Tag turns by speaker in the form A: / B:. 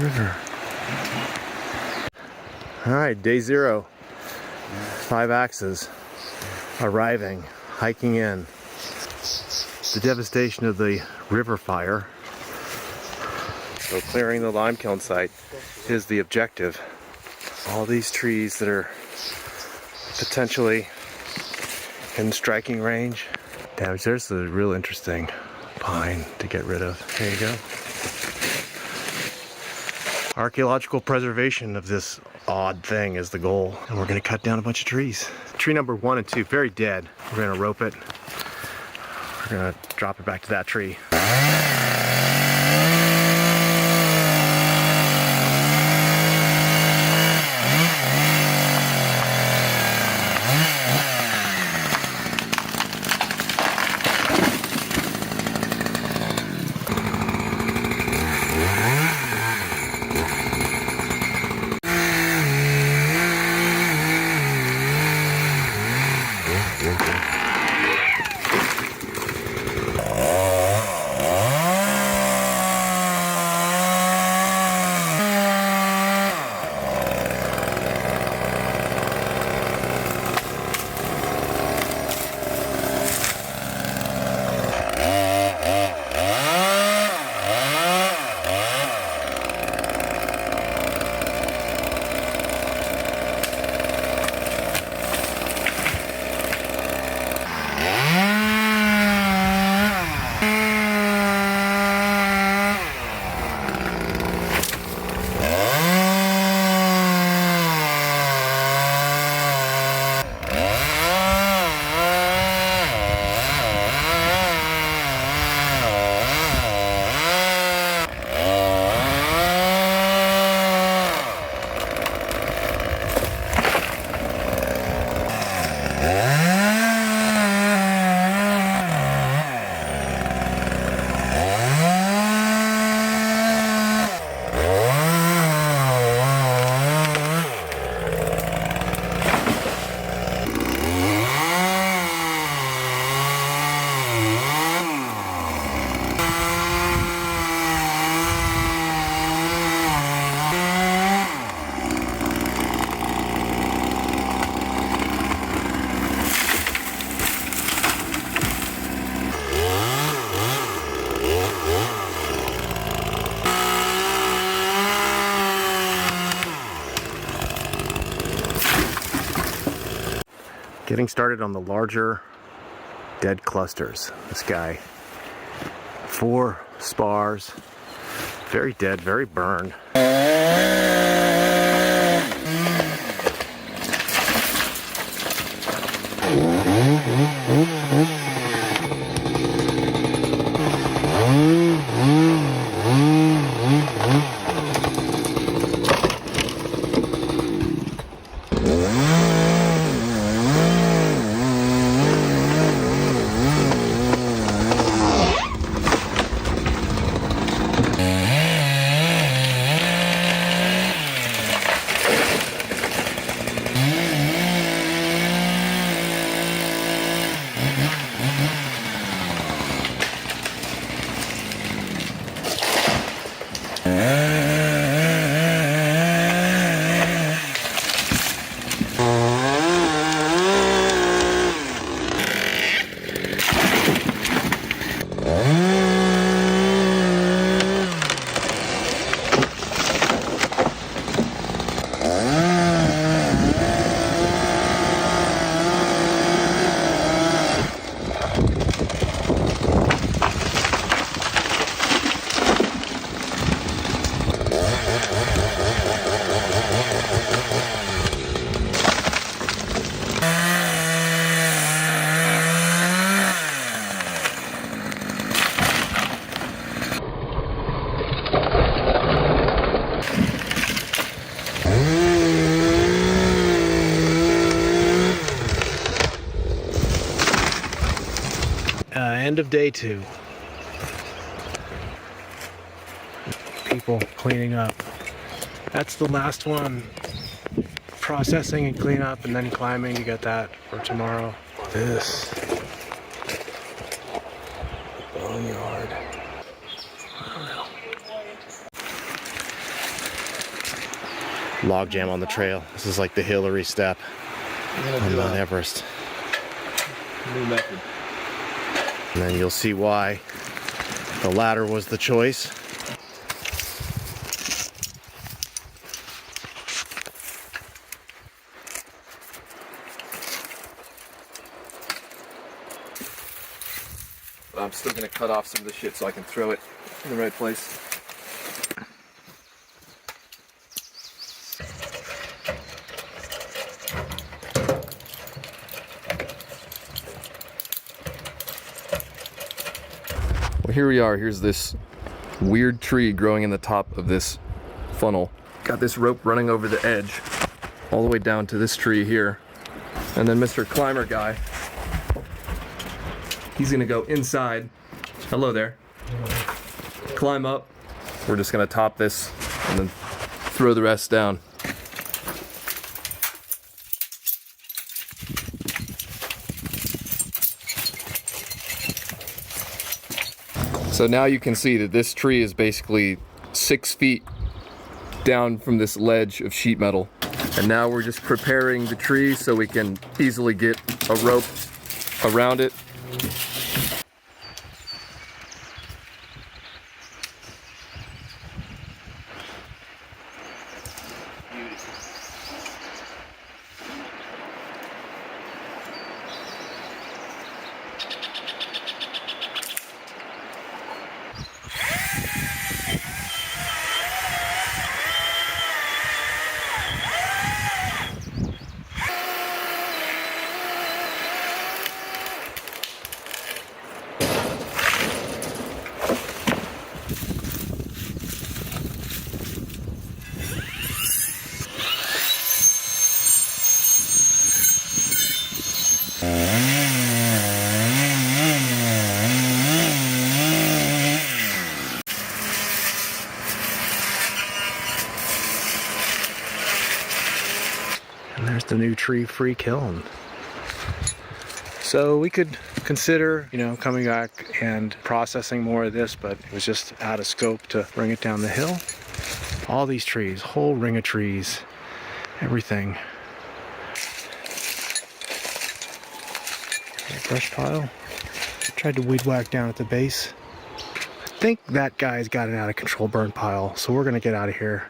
A: river. Alright, day 0. 5 axes arriving, hiking in. The devastation of the river fire. So clearing the lime kiln site is the objective. All these trees that are potentially in striking range. Damage, there's a real interesting pine to get rid of. There you go. Archaeological preservation of this odd thing is the goal. And we're gonna cut down a bunch of trees. Tree number 1 and 2, very dead. We're gonna rope it. We're gonna drop it back to that tree. Getting started on the larger dead clusters. This guy, 4 spars, very dead, very burned. End of day 2. People cleaning up. That's the last one. Processing and clean up and then climbing. You got that for tomorrow. This boneyard. I don't know. log jam on the trail. This is like the Hillary step on Mount Everest.
B: New method.
A: And then you'll see why the ladder was the choice.
B: But I'm still gonna cut off some of the shit so I can throw it in the right place. Well, here we are. Here's this weird tree growing in the top of this funnel. Got this rope running over the edge all the way down to this tree here. And then Mr. Climber guy, he's gonna go inside. Hello there. Climb up. We're just gonna top this and then throw the rest down. So now you can see that this tree is basically 6 feet down from this ledge of sheet metal. And now we're just preparing the tree so we can easily get a rope around it.
A: And there's the new tree-free kiln. So we could consider, coming back and processing more of this, but it was just out of scope to bring it down the hill. All these trees, whole ring of trees, everything. Brush pile. Tried to weed whack down at the base. I think that guy's got an out of control burn pile, so we're gonna get out of here.